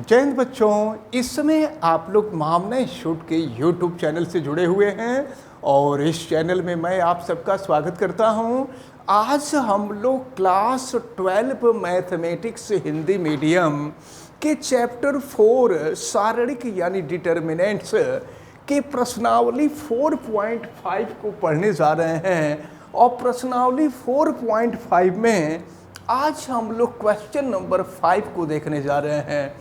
जय हिंद बच्चों, इस समय आप लोग मामना शूट के YouTube चैनल से जुड़े हुए हैं और इस चैनल में मैं आप सबका स्वागत करता हूं। आज हम लोग क्लास 12 मैथमेटिक्स हिंदी मीडियम के चैप्टर 4 सारणिक यानी डिटर्मिनेंट्स के प्रश्नावली 4.5 को पढ़ने जा रहे हैं और प्रश्नावली 4.5 में आज हम लोग क्वेश्चन नंबर 5 को देखने जा रहे हैं।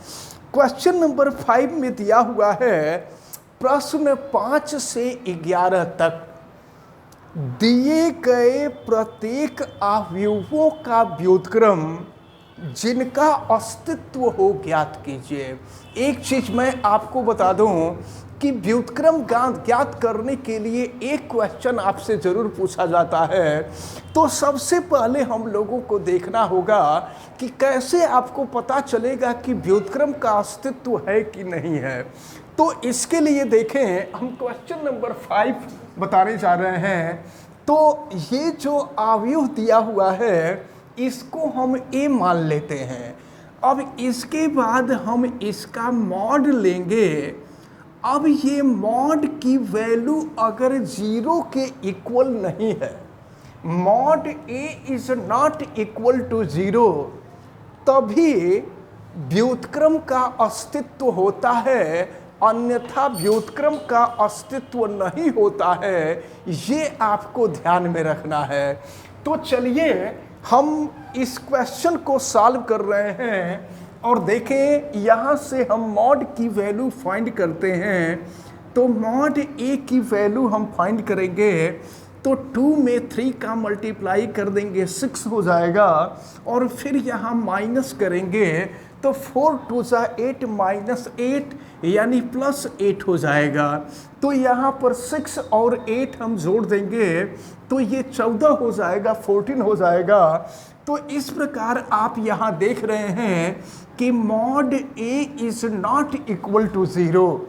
क्वेश्चन नंबर 5 में दिया हुआ है प्रश्न 5 से 11 तक दिए गए प्रत्येक अवयवों का व्युत्क्रम जिनका अस्तित्व हो ज्ञात कीजिए। एक चीज मैं आपको बता दूं कि व्युत्क्रम ज्ञात करने के लिए एक क्वेश्चन आपसे जरूर पूछा जाता है, तो सबसे पहले हम लोगों को देखना होगा कि कैसे आपको पता चलेगा कि व्युत्क्रम का अस्तित्व है कि नहीं है। तो इसके लिए देखें, हम क्वेश्चन नंबर 5 बताने जा रहे हैं। तो ये जो अवयव दिया हुआ है इसको हम ए मान लेते हैं। अब इसके बाद हम इसका मॉड लेंगे। अब ये मॉड की वैल्यू अगर 0 के इक्वल नहीं है, mod a is not equal to 0, तभी व्युत्क्रम का अस्तित्व होता है, अन्यथा व्युत्क्रम का अस्तित्व नहीं होता है। ये आपको ध्यान में रखना है। तो चलिए हम इस क्वेश्चन को सॉल्व कर रहे हैं और देखें, यहाँ से हम मॉड की वैल्यू फाइंड करते हैं। तो मॉड ए की वैल्यू हम फाइंड करेंगे तो 2 में 3 का मल्टीप्लाई कर देंगे 6 हो जाएगा और फिर यहाँ माइनस करेंगे तो 4 2 8 माइनस 8 यानी प्लस 8 हो जाएगा। तो यहाँ पर 6 और 8 हम जोड़ देंगे तो ये 14 हो जाएगा, 14 हो जाएगा। तो इस प्रकार आप यहाँ देख रहे हैं कि mod a is not equal to 0।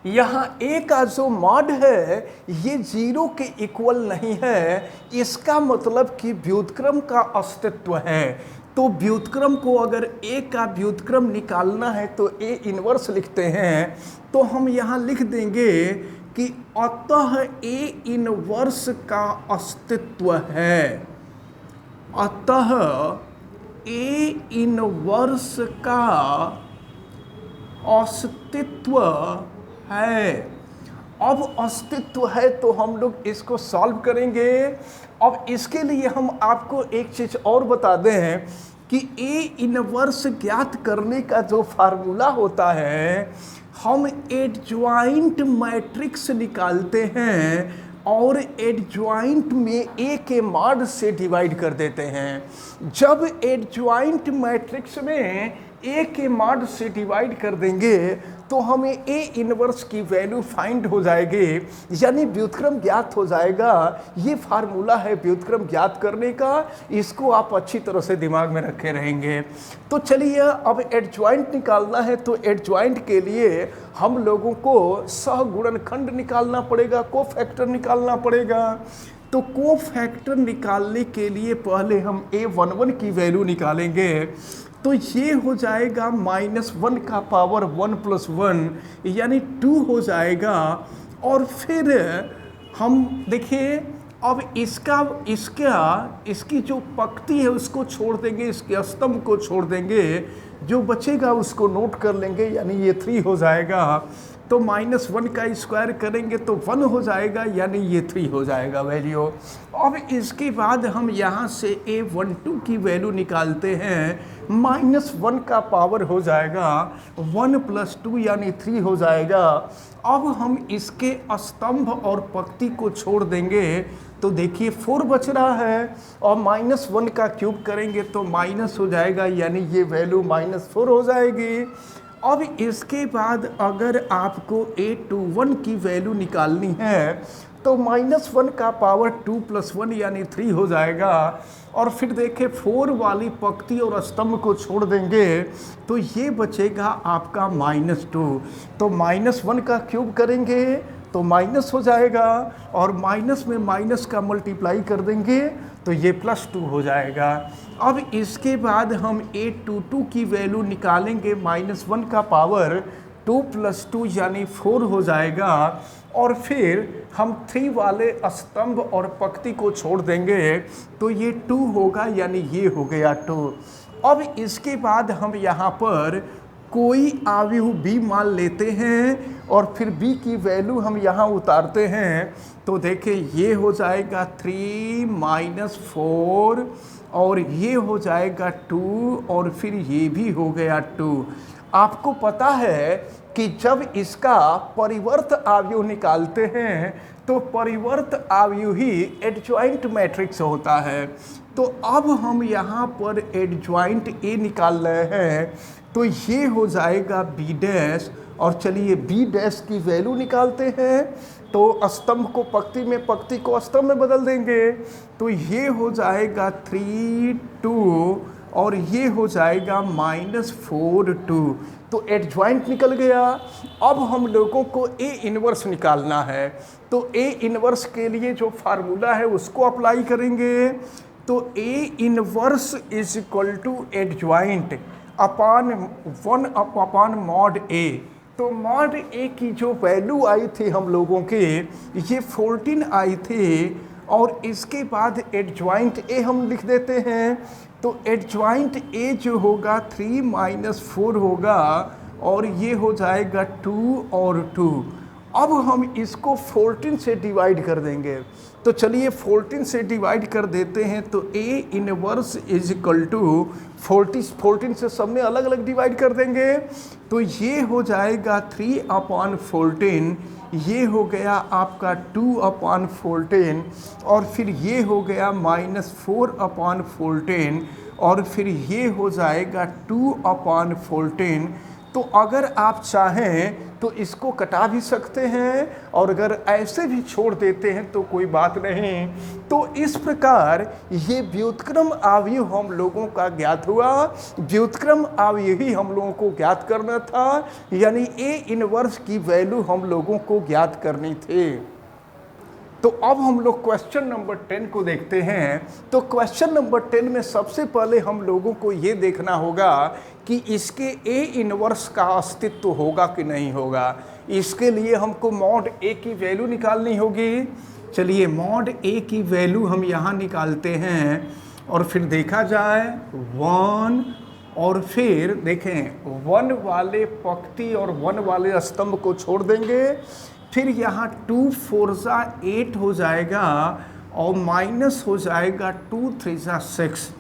यहाँ ए का जो मॉड है ये 0 के इक्वल नहीं है, इसका मतलब कि व्युत्क्रम का अस्तित्व है। तो व्युत्क्रम को अगर ए का व्युत्क्रम निकालना है तो ए इनवर्स लिखते हैं। तो हम यहाँ लिख देंगे कि अतः ए इनवर्स का अस्तित्व है। अतः ए इनवर्स का अस्तित्व है। अब अस्तित्व है तो हम लोग इसको सॉल्व करेंगे। अब इसके लिए हम आपको एक चीज और बता दें कि ए इनवर्स ज्ञात करने का जो फार्मूला होता है, हम एडज्वाइंट मैट्रिक्स निकालते हैं और एडज्वाइंट में ए के मॉड से डिवाइड कर देते हैं। जब एडज्वाइंट मैट्रिक्स में ए के मॉड से डिवाइड कर देंगे तो हमें ए इनवर्स की वैल्यू फाइंड हो जाएगी, यानी व्युत्क्रम ज्ञात हो जाएगा। ये फार्मूला है व्युत्क्रम ज्ञात करने का, इसको आप अच्छी तरह से दिमाग में रखे रहेंगे। तो चलिए अब एडज्वाइंट निकालना है, तो एडज्वाइंट के लिए हम लोगों को सहगुणनखंड निकालना पड़ेगा, कोफैक्टर निकालना पड़ेगा। तो कोफैक्टर निकालने के लिए पहले हम a11 की वैल्यू निकालेंगे। तो ये हो जाएगा -1 का पावर 1 + 1 यानी 2 हो जाएगा। और फिर हम देखिए, अब इसकी जो पंक्ति है उसको छोड़ देंगे, इसके स्तंभ को छोड़ देंगे, जो बचेगा उसको नोट कर लेंगे, यानी ये 3 हो जाएगा। तो -1 का स्क्वायर करेंगे तो 1 हो जाएगा, यानी ये 3 हो जाएगा वैल्यू। अब इसके बाद हम यहाँ से a12 की वैल्यू निकालते हैं। -1 का पावर हो जाएगा 1 + 2 यानी 3 हो जाएगा। अब हम इसके स्तंभ और पंक्ति को छोड़ देंगे तो देखिए 4 बच रहा है और -1 का क्यूब करेंगे तो माइनस हो जाएगा, यानी ये वैल्यू -4 हो जाएगी। अब इसके बाद अगर आपको a21 की वैल्यू निकालनी है तो -1 का पावर 2 + 1 यानी 3 हो जाएगा। और फिर देखें 4 वाली पंक्ति और स्तंभ को छोड़ देंगे तो ये बचेगा आपका -2। तो -1 का क्यूब करेंगे तो माइनस हो जाएगा, और माइनस में माइनस का मल्टीप्लाई कर देंगे तो ये +2 हो जाएगा। अब इसके बाद हम a22 की वैल्यू निकालेंगे, -1 का पावर 2 + 2 यानी 4 हो जाएगा, और फिर हम 3 वाले स्तंभ और पंक्ति को छोड़ देंगे तो ये 2 होगा, यानी ये हो गया 2। अब इसके बाद हम यहाँ पर कोई अवयव b मान लेते हैं और फिर b की वैल्यू हम यहाँ उतारते हैं, तो देखिए ये हो जाएगा 3 - 4, और ये हो जाएगा 2, और फिर ये भी हो गया 2। आपको पता है कि जब इसका परिवर्त अवयव निकालते हैं तो परिवर्त अवयव ही एडजॉइंट मैट्रिक्स होता है। तो अब हम यहाँ पर एडजॉइंट ए निकाल रहे हैं, तो ये हो जाएगा b', और चलिए b' की वैल्यू निकालते हैं, तो स्तंभ को पंक्ति में, पंक्ति को स्तंभ में बदल देंगे, तो ये हो जाएगा 3 2, और ये हो जाएगा -4 2। तो एडजॉइंट निकल गया। अब हम लोगों को ए इनवर्स निकालना है, तो ए इनवर्स के लिए जो फार्मूला है उसको अप्लाई करेंगे, तो ए inverse is equal to adjoint upon 1 upon mod A. तो मॉड ए की जो वैल्यू आई थी हम लोगों के, ये 14 आई थी, और इसके बाद एडजॉइंट ए हम लिख देते हैं, तो एडजॉइंट ए जो होगा 3 - 4 होगा, और ये हो जाएगा 2 और 2। अब हम इसको 14 से डिवाइड कर देंगे, तो चलिए 14 से डिवाइड कर देते हैं, तो ए इनवर्स इज इक्वल टू 14 से सब में अलग अलग डिवाइड कर देंगे, तो ये हो जाएगा 3/14, ये हो गया आपका 2/14, और फिर ये हो गया -4/14, और फिर ये हो जाएगा 2/14। तो अगर आप चाहें तो इसको कटा भी सकते हैं, और अगर ऐसे भी छोड़ देते हैं तो कोई बात नहीं। तो इस प्रकार ये व्युत्क्रम अवयव हम लोगों का ज्ञात हुआ। व्युत्क्रम अवयव ही हम लोगों को ज्ञात करना था, यानी ए इनवर्स की वैल्यू हम लोगों को ज्ञात करनी थी। तो अब हम लोग क्वेश्चन नंबर 10 को देखते हैं। तो क्वेश्चन नंबर 10 में सबसे पहले हम लोगों को ये देखना होगा कि इसके ए इनवर्स का अस्तित्व होगा कि नहीं होगा। इसके लिए हमको मॉड ए की वैल्यू निकालनी होगी। चलिए मॉड ए की वैल्यू हम यहाँ निकालते हैं, और फिर देखा जाए 1, और फिर देखें 1 वाले पंक्ति और 1 वाले स्तंभ को छोड़ देंगे, फिर यहाँ 2 4 8 हो जाएगा, और माइनस हो जाएगा 2 3 6।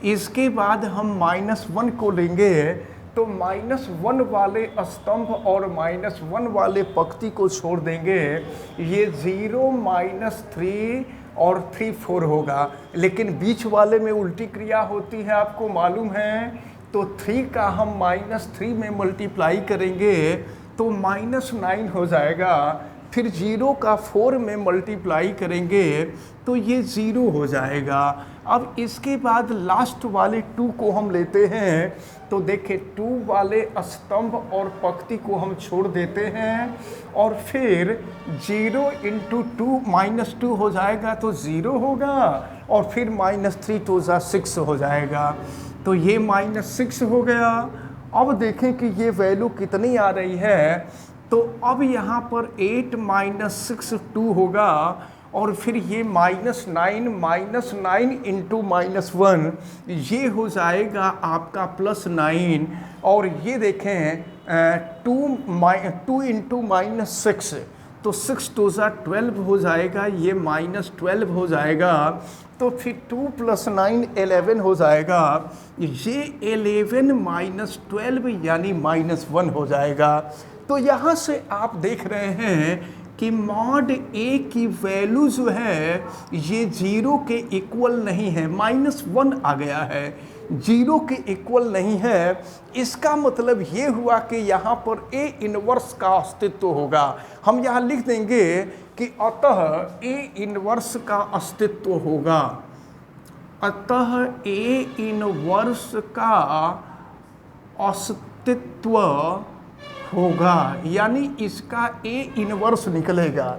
इसके बाद हम -1 को लेंगे, तो -1 वाले स्तंभ और -1 वाले पंक्ति को छोड़ देंगे, ये 0 -3 और 3 4 होगा। लेकिन बीच वाले में उल्टी क्रिया होती है, आपको मालूम है। तो 3 का हम -3 में मल्टीप्लाई करेंगे तो -9 हो जाएगा, फिर 0 का 4 में मल्टीप्लाई करेंगे तो ये 0 हो जाएगा। अब इसके बाद लास्ट वाले 2 को हम लेते हैं, तो देखिए 2 वाले स्तंभ और पंक्ति को हम छोड़ देते हैं, और फिर 0 × 2 -2 हो जाएगा तो 0 होगा, और फिर -3 तो 6 हो जाएगा, तो ये -6 हो गया। अब देखें कि ये वैल्यू कितनी आ रही है, तो अब यहाँ पर 8 - 6 2 होगा, और फिर ये -9 × -1 ये हो जाएगा आपका +9, और ये देखें 2 × -6 तो 6 2 12 हो जाएगा, ये -12 हो जाएगा, तो फिर 2 + 9 11 हो जाएगा, ये 11 - 12 यानी -1 हो जाएगा। तो यहाँ से आप देख रहे हैं कि मॉड ए की वैल्यू जो है ये 0 के इक्वल नहीं है, -1 आ गया है, 0 के इक्वल नहीं है। इसका मतलब ये हुआ कि यहाँ पर ए इनवर्स का अस्तित्व होगा। हम यहाँ लिख देंगे कि अतः ए इनवर्स का अस्तित्व होगा, अतः ए इनवर्स का अस्तित्व होगा, यानी इसका ए इनवर्स निकलेगा।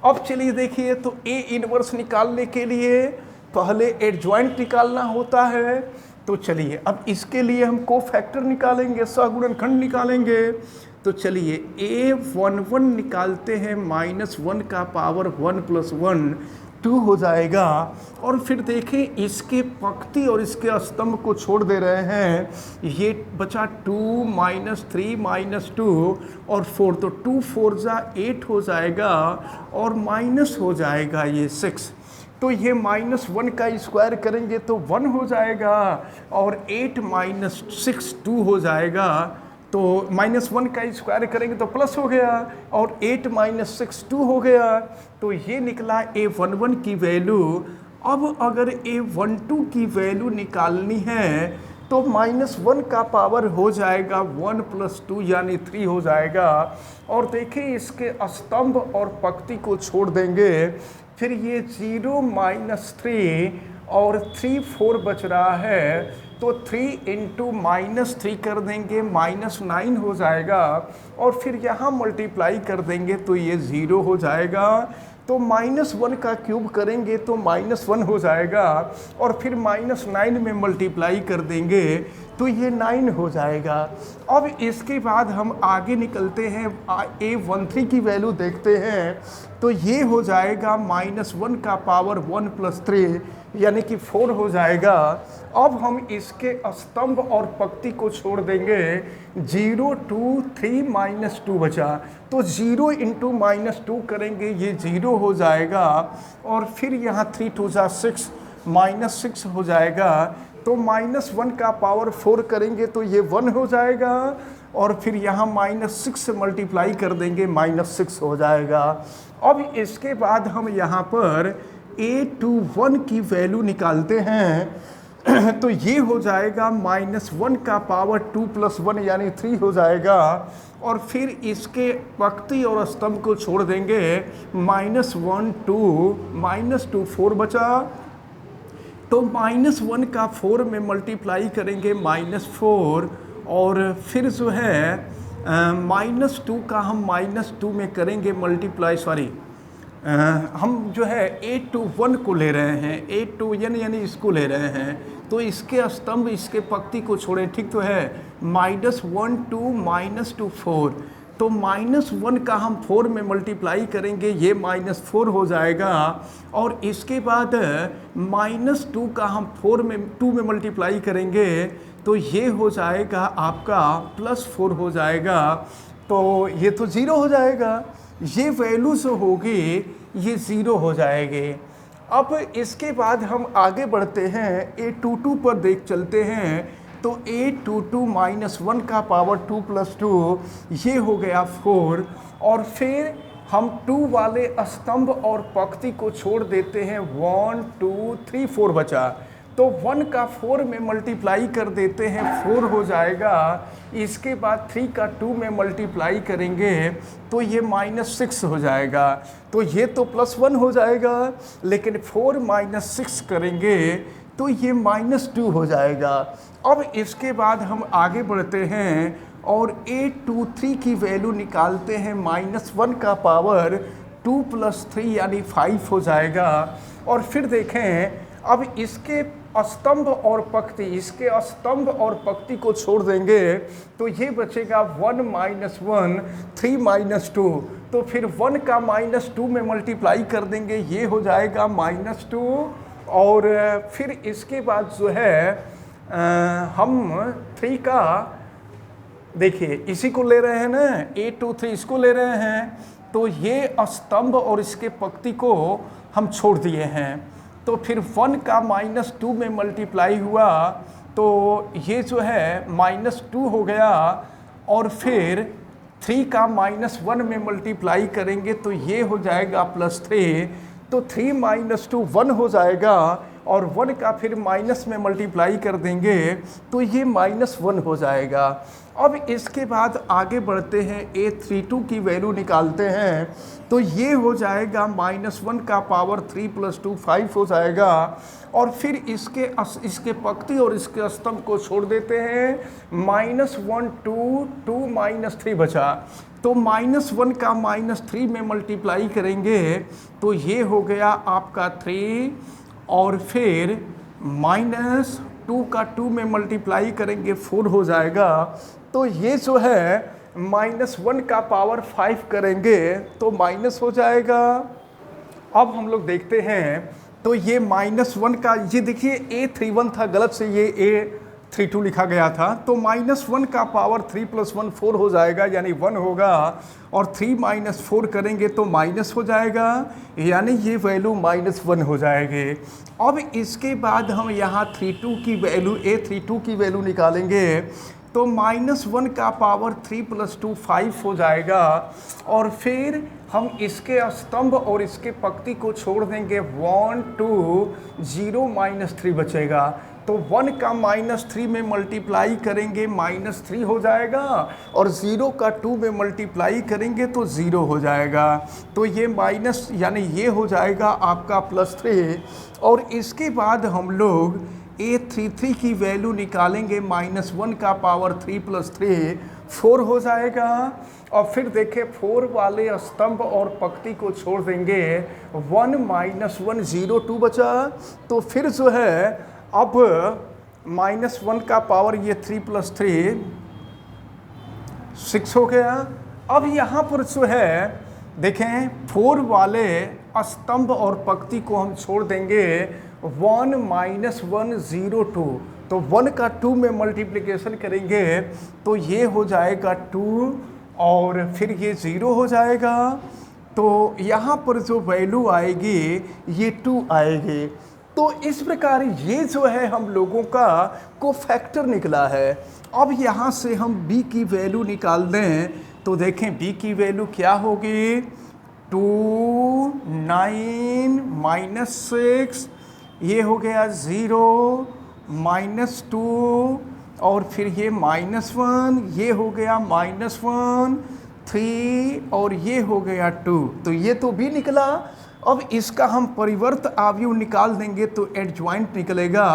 अब चलिए देखिए, तो ए इनवर्स निकालने के लिए पहले एडजॉइंट निकालना होता है। तो चलिए अब इसके लिए हम कोफैक्टर निकालेंगे, सहगुणनखंड निकालेंगे। तो चलिए A11 निकालते हैं, -1 का पावर 1 + 1 2 हो जाएगा। और फिर देखें इसके पंक्ति और इसके स्तंभ को छोड़ दे रहे हैं, ये बचा 2 -3 -2 और 4, तो 2 4 जा 8 हो जाएगा और माइनस हो जाएगा ये 6। तो ये -1 का स्क्वायर करेंगे तो 1 हो जाएगा और 8 - 6 2 हो जाएगा। तो -1 का स्क्वायर करेंगे तो प्लस हो गया और 8 - 6 2 हो गया। तो ये निकला A11 की वैल्यू। अब अगर A12 की वैल्यू निकालनी है तो -1 का पावर हो जाएगा 1 + 2 यानी 3 हो जाएगा। और देखिए इसके स्तंभ और पंक्ति को छोड़ देंगे, फिर ये 0 - 3 और 3 4 बच रहा है, तो 3 × -3 कर देंगे, -9 हो जाएगा। और फिर यहाँ मल्टीप्लाई कर देंगे तो ये 0 हो जाएगा। तो -1 का क्यूब करेंगे तो -1 हो जाएगा और फिर -9 में मल्टीप्लाई कर देंगे तो ये 9 हो जाएगा। अब इसके बाद हम आगे निकलते हैं, A13 की वैल्यू देखते हैं। तो ये हो जाएगा -1 का पावर 1 + 3 यानी कि 4 हो जाएगा। अब हम इसके स्तंभ और पंक्ति को छोड़ देंगे, 0 2 3 - 2 बचा, तो 0 × -2 करेंगे, ये 0 हो जाएगा। और फिर यहाँ 3 2 जा 6 -6 हो जाएगा। तो -1 का पावर 4 करेंगे तो ये 1 हो जाएगा और फिर यहाँ -6 से मल्टीप्लाई कर देंगे, -6 हो जाएगा। अब इसके बाद हम यहाँ पर A21 की वैल्यू निकालते हैं। तो ये हो जाएगा -1 का पावर 2 + 1 यानी 3 हो जाएगा। और फिर इसके पंक्ति और स्तंभ को छोड़ देंगे, -1 2 -2 4 बचा। तो -1 का 4 में मल्टीप्लाई करेंगे, -4 और फिर जो है -2 का हम -2 में करेंगे मल्टीप्लाई, सॉरी हम जो है A21 को ले रहे हैं, A21 यानी इसको ले रहे हैं। तो इसके स्तंभ इसके पंक्ति को छोड़ें, ठीक तो है, -1 2 -2 4, तो -1 का हम 4 में मल्टीप्लाई करेंगे, ये -4 हो जाएगा। और इसके बाद -2 का हम 2 में मल्टीप्लाई करेंगे तो ये हो जाएगा आपका +4 हो जाएगा। तो ये तो 0 हो जाएगा, ये वैल्यू जो होगी ये 0 हो जाएगी। अब इसके बाद हम आगे बढ़ते हैं, A22 पर देख चलते हैं। तो A22 -1 का पावर 2 + 2 ये हो गया 4। और फिर हम 2 वाले स्तंभ और पंक्ति को छोड़ देते हैं, 1 2 3 4 बचा। तो 1 का 4 में मल्टीप्लाई कर देते हैं, 4 हो जाएगा। इसके बाद 3 का 2 में मल्टीप्लाई करेंगे तो ये -6 हो जाएगा। तो ये तो +1 हो जाएगा, लेकिन 4 - 6 करेंगे तो ये -2 हो जाएगा। अब इसके बाद हम आगे बढ़ते हैं और A23 की वैल्यू निकालते हैं, -1 का पावर 2 + 3 यानी 5 हो जाएगा। और फिर देखें, अब इसके स्तंभ और पंक्ति, इसके स्तंभ और पंक्ति को छोड़ देंगे तो ये बचेगा 1 - 1 3 - 2। तो फिर 1 का -2 में मल्टीप्लाई कर देंगे, ये हो जाएगा -2। और फिर इसके बाद जो है हम 3 का, देखिए इसी को ले रहे हैं ना, A23 इसको ले रहे हैं। तो ये स्तंभ और इसके पंक्ति को हम छोड़ दिए हैं। तो फिर 1 का -2 में मल्टीप्लाई हुआ तो ये जो है -2 हो गया। और फिर 3 का -1 में मल्टीप्लाई करेंगे तो ये हो जाएगा +3। तो 3 - 2 1 हो जाएगा और 1 का फिर माइनस में मल्टीप्लाई कर देंगे तो ये -1 हो जाएगा। अब इसके बाद आगे बढ़ते हैं, A32 की वैल्यू निकालते हैं तो ये हो जाएगा -1 का पावर 3 + 2 5 हो जाएगा। और फिर इसके पंक्ति और इसके स्तंभ को छोड़ देते हैं, -1 2 2 -3 बचा। तो -1 का -3 में मल्टीप्लाई करेंगे तो ये हो गया आपका 3, और फिर -2 का 2 में मल्टीप्लाई करेंगे 4 हो जाएगा। तो ये जो है -1 का पावर 5 करेंगे तो माइनस हो जाएगा। अब हम लोग देखते हैं तो ये -1 का, ये देखिए A31 था, गलत से ये A32 लिखा गया था। तो -1 का पावर 3 + 1 4 हो जाएगा, यानी 1 होगा, और 3 - 4 करेंगे तो माइनस हो जाएगा, यानी ये वैल्यू -1 हो जाएगी। अब इसके बाद हम यहाँ A32 की वैल्यू निकालेंगे तो -1 का पावर 3 + 2 5 हो जाएगा। और फिर हम इसके स्तंभ और इसके पंक्ति को छोड़ देंगे, 1 2 0 -3 बचेगा। तो 1 का -3 में मल्टीप्लाई करेंगे -3 हो जाएगा, और 0 का 2 में मल्टीप्लाई करेंगे तो 0 हो जाएगा। तो ये माइनस, यानी ये हो जाएगा आपका +3। और इसके बाद हम लोग A33 की वैल्यू निकालेंगे, -1 का पावर 3 + 3 4 हो जाएगा। और फिर देखें 4 वाले स्तंभ और पंक्ति को छोड़ देंगे, 1 -1 0 2 बचा। तो फिर जो है अब -1 का पावर ये 3 + 3 6 हो गया। अब यहाँ पर जो है देखें 4 वाले स्तंभ और पंक्ति को हम छोड़ देंगे, 1 -1 0 2। तो 1 का 2 में मल्टीप्लिकेशन करेंगे तो ये हो जाएगा 2, और फिर ये 0 हो जाएगा। तो यहाँ पर जो वैल्यू आएगी ये 2 आएगी। तो इस प्रकार ये जो है हम लोगों का कोफैक्टर निकला है। अब यहाँ से हम b की वैल्यू निकाल दें तो देखें b की वैल्यू क्या होगी, 2 9 -6, ये हो गया 0 -2, और फिर ये -1, ये हो गया -1 3, और ये हो गया 2। तो ये तो भी निकला। अब इसका हम परिवर्त अवयव निकाल देंगे तो एडजॉइंट निकलेगा।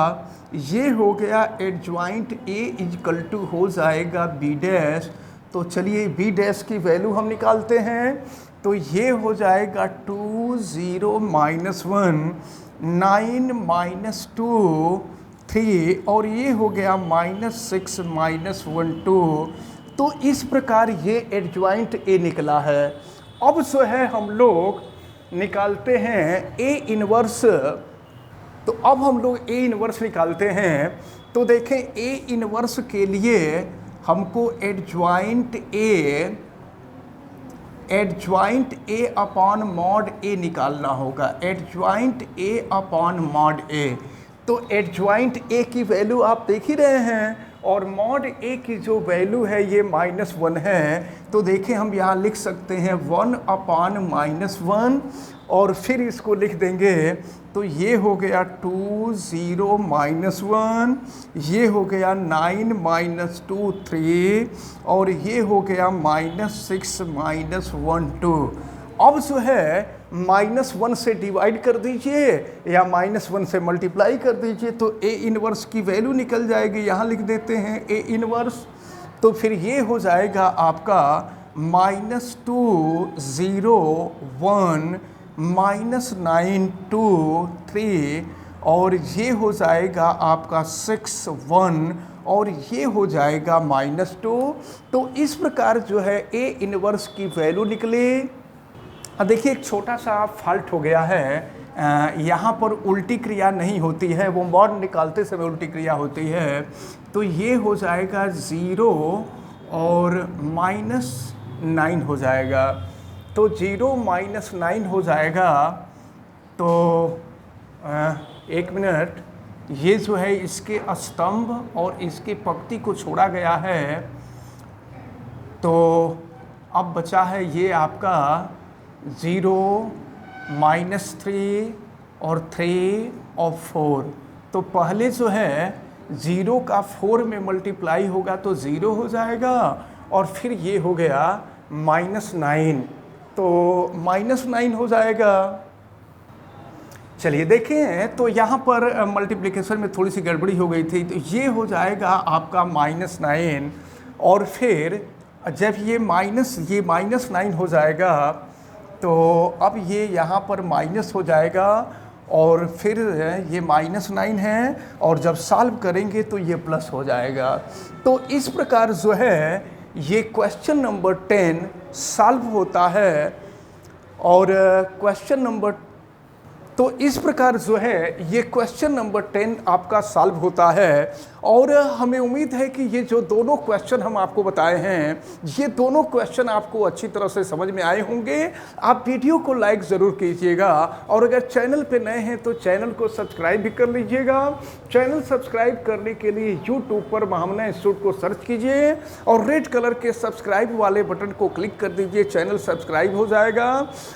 ये हो गया एडजॉइंट A हो जाएगा B'। तो चलिए B' की वैल्यू हम निकालते हैं। तो ये हो जाएगा 2 0 -1 9 -2 3, और ये हो गया -6 -1 2। तो इस प्रकार ये एडजॉइंट A निकला है। अब जो है हम लोग निकालते हैं A इनवर्स। तो अब हम लोग A इनवर्स निकालते हैं। तो देखें A इनवर्स के लिए हमको adjoint A upon mod A निकालना होगा, adjoint A upon mod A। तो एडजॉइंट A की वैल्यू आप देख ही रहे हैं, और मॉड A की जो वैल्यू है ये -1 है। तो देखें हम यहाँ लिख सकते हैं 1 अपॉन -1, और फिर इसको लिख देंगे तो ये हो गया 2 0 -1, ये हो गया 9 -2 3, और ये हो गया -6 -1 2। अब जो है -1 से डिवाइड कर दीजिए या -1 से मल्टीप्लाई कर दीजिए तो A इनवर्स की वैल्यू निकल जाएगी। यहाँ लिख देते हैं A इनवर्स। तो फिर ये हो जाएगा आपका -2 0 1 -9 2 3, और ये हो जाएगा आपका 6 1, और ये हो जाएगा -2। तो इस प्रकार जो है A इनवर्स की वैल्यू निकली। देखिए एक छोटा सा फॉल्ट हो गया है, यहाँ पर उल्टी क्रिया नहीं होती है, वो मॉड निकालते समय उल्टी क्रिया होती है। तो ये हो जाएगा 0 और -9 हो जाएगा। तो 0 -9 हो जाएगा। तो 1 मिनट, ये जो है इसके स्तंभ और इसके पंक्ति को छोड़ा गया है। तो अब बचा है ये आपका 0 -3 और 3 और 4। तो पहले जो है 0 का 4 में मल्टीप्लाई होगा तो 0 हो जाएगा, और फिर ये हो गया -9, तो -9 हो जाएगा। चलिए देखें, तो यहाँ पर मल्टीप्लिकेशन में थोड़ी सी गड़बड़ी हो गई थी, तो ये हो जाएगा आपका -9, और फिर जब ये -9 हो जाएगा तो अब ये यहाँ पर माइनस हो जाएगा, और फिर ये -9 है, और जब सॉल्व करेंगे तो ये प्लस हो जाएगा। तो इस प्रकार जो है ये क्वेश्चन नंबर 10 सॉल्व होता है। और तो इस प्रकार जो है ये क्वेश्चन नंबर 10 आपका सॉल्व होता है। और हमें उम्मीद है कि ये जो दोनों क्वेश्चन हम आपको बताए हैं, ये दोनों क्वेश्चन आपको अच्छी तरह से समझ में आए होंगे। आप वीडियो को लाइक ज़रूर कीजिएगा, और अगर चैनल पे नए हैं तो चैनल को सब्सक्राइब भी कर लीजिएगा। चैनल सब्सक्राइब करने के लिए यूट्यूब पर महामना इंस्टीट्यूट को सर्च कीजिए, और रेड कलर के सब्सक्राइब वाले बटन को क्लिक कर दीजिए, चैनल सब्सक्राइब हो जाएगा।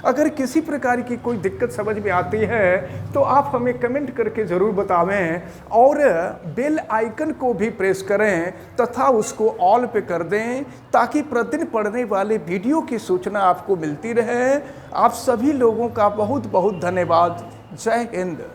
अगर किसी प्रकार की कोई दिक्कत समझ में आती है तो आप हमें कमेंट करके ज़रूर बतावें, और बेल आइकन को भी प्रेस करें तथा उसको ऑल पे कर दें, ताकि प्रतिदिन पढ़ने वाले वीडियो की सूचना आपको मिलती रहे। आप सभी लोगों का बहुत बहुत धन्यवाद। जय हिंद।